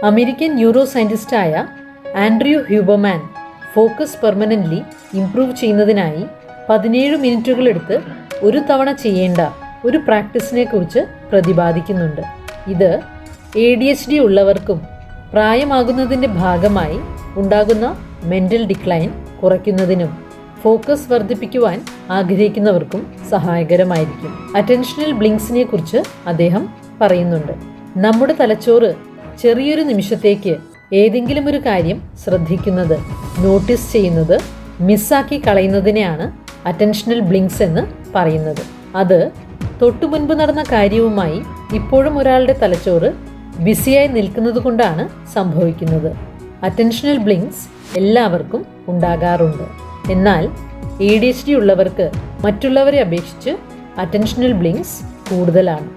American neuro സയൻറ്റിസ്റ്റായ Andrew Huberman focus permanently improve ചെയ്യുന്നതിനായി 17 മിനിറ്റുകളെടുത്ത് ഒരു തവണ ചെയ്യേണ്ട ഒരു പ്രാക്ടീസിനെ കുറിച്ച് പ്രതിപാദിക്കുന്നുണ്ട്. ഇത് ADHD ഉള്ളവർക്കും പ്രായമാകുന്നതിൻ്റെ ഭാഗമായി ഉണ്ടാകുന്ന മെൻ്റൽ ഡിക്ലൈൻ കുറയ്ക്കുന്നതിനും ഫോക്കസ് വർദ്ധിപ്പിക്കുവാൻ ആഗ്രഹിക്കുന്നവർക്കും സഹായകരമായിരിക്കും. അറ്റൻഷണൽ ബ്ലിങ്ക്സിനെ കുറിച്ച് അദ്ദേഹം പറയുന്നുണ്ട്. നമ്മുടെ തലച്ചോറ് ചെറിയൊരു നിമിഷത്തേക്ക് ഏതെങ്കിലും ഒരു കാര്യം ശ്രദ്ധിക്കുന്നത്, നോട്ടീസ് ചെയ്യുന്നത്, മിസ്സാക്കി കളയുന്നതിനെയാണ് അറ്റൻഷണൽ ബ്ലിങ്ക്സ് എന്ന് പറയുന്നത്. അത് തൊട്ടുമുൻപ് നടന്ന കാര്യവുമായി ഇപ്പോഴും ഒരാളുടെ തലച്ചോറ് ബിസിയായി നിൽക്കുന്നത് കൊണ്ടാണ് സംഭവിക്കുന്നത്. അറ്റൻഷണൽ ബ്ലിങ്ക്സ് എല്ലാവർക്കും ഉണ്ടാകാറുണ്ട്. എന്നാൽ ADHD ഉള്ളവർക്ക് മറ്റുള്ളവരെ അപേക്ഷിച്ച് അറ്റൻഷണൽ ബ്ലിങ്ക്സ് കൂടുതലാണ്.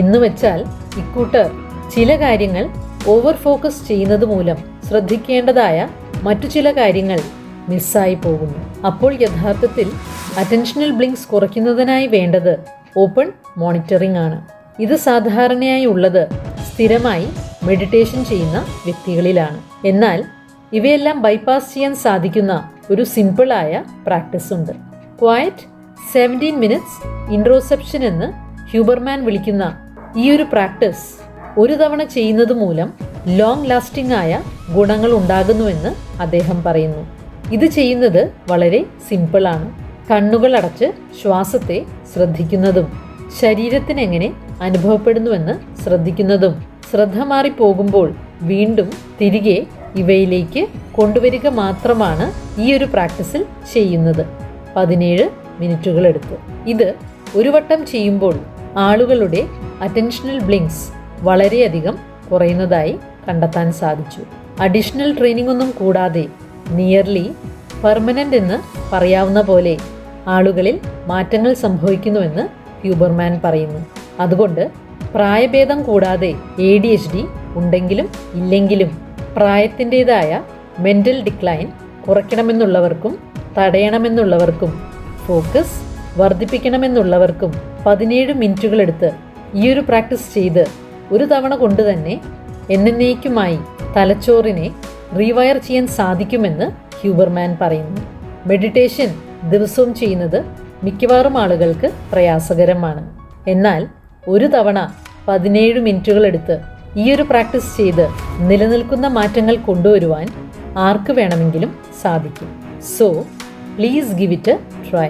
എന്നുവെച്ചാൽ ഇക്കൂട്ടർ ചില കാര്യങ്ങൾ ഓവർ ഫോക്കസ് ചെയ്യുന്നത് മൂലം ശ്രദ്ധിക്കേണ്ടതായ മറ്റു ചില കാര്യങ്ങൾ മിസ്സായി പോകുന്നു. അപ്പോൾ യഥാർത്ഥത്തിൽ അറ്റൻഷണൽ ബ്ലിങ്ക്സ് കുറയ്ക്കുന്നതിനായി വേണ്ടത് ഓപ്പൺ മോണിറ്ററിംഗ് ആണ്. ഇത് സാധാരണയായി ഉള്ളത് സ്ഥിരമായി മെഡിറ്റേഷൻ ചെയ്യുന്ന വ്യക്തികളിലാണ്. എന്നാൽ ഇവയെല്ലാം ബൈപ്പാസ് ചെയ്യാൻ സാധിക്കുന്ന ഒരു സിമ്പിളായ പ്രാക്ടീസ് ഉണ്ട്. ക്വയറ്റ് 17 മിനിറ്റ്സ് ഇൻട്രോസെപ്ഷൻ എന്ന് ഹ്യൂബർമാൻ വിളിക്കുന്ന ഈ ഒരു പ്രാക്ടീസ് ഒരു തവണ ചെയ്യുന്നത് മൂലം ലോങ് ലാസ്റ്റിംഗ് ആയ ഗുണങ്ങൾ ഉണ്ടാകുന്നുവെന്ന് അദ്ദേഹം പറയുന്നു. ഇത് ചെയ്യുന്നത് വളരെ സിമ്പിളാണ്. കണ്ണുകൾ അടച്ച് ശ്വാസത്തെ ശ്രദ്ധിക്കുന്നതും ശരീരത്തിന് എങ്ങനെ അനുഭവപ്പെടുന്നുവെന്ന് ശ്രദ്ധിക്കുന്നതും ശ്രദ്ധ മാറിപ്പോകുമ്പോൾ വീണ്ടും തിരികെ ഇവയിലേക്ക് കൊണ്ടുവരിക മാത്രമാണ് ഈ ഒരു പ്രാക്ടീസിൽ ചെയ്യുന്നത്. 17 മിനിറ്റുകളെടുത്ത്. ഇത് ഒരു വട്ടം ചെയ്യുമ്പോൾ ആളുകളുടെ അറ്റൻഷണൽ ബ്ലിങ്ക്സ് വളരെയധികം കുറയുന്നതായി കണ്ടെത്താൻ സാധിച്ചു. അഡീഷണൽ ട്രെയിനിങ് ഒന്നും കൂടാതെ നിയർലി പെർമനൻ്റ് എന്ന് പറയാവുന്ന പോലെ ആളുകളിൽ മാറ്റങ്ങൾ സംഭവിക്കുന്നുവെന്ന് ഹ്യൂബർമാൻ പറയുന്നു. അതുകൊണ്ട് പ്രായഭേദം കൂടാതെ ADHD ഉണ്ടെങ്കിലും ഇല്ലെങ്കിലും പ്രായത്തിൻ്റെതായ മെൻ്റൽ ഡിക്ലൈൻ കുറയ്ക്കണമെന്നുള്ളവർക്കും തടയണമെന്നുള്ളവർക്കും ഫോക്കസ് വർദ്ധിപ്പിക്കണമെന്നുള്ളവർക്കും 17 മിനിറ്റുകളെടുത്ത് ഈ ഒരു പ്രാക്ടീസ് ചെയ്ത് ഒരു തവണ കൊണ്ട് തന്നെ എന്നേക്കുമായി തലച്ചോറിനെ റീവയർ ചെയ്യാൻ സാധിക്കുമെന്ന് ഹ്യൂബർമാൻ പറയുന്നു. മെഡിറ്റേഷൻ ദിവസവും ചെയ്യുന്നത് മിക്കവാറും ആളുകൾക്ക് പ്രയാസകരമാണ്. എന്നാൽ ഒരു തവണ 17 മിനിറ്റുകളെടുത്ത് ഈ ഒരു പ്രാക്ടീസ് ചെയ്ത് നിലനിൽക്കുന്ന മാറ്റങ്ങൾ കൊണ്ടുവരുവാൻ ആർക്ക് വേണമെങ്കിലും സാധിക്കും. So please give it A try.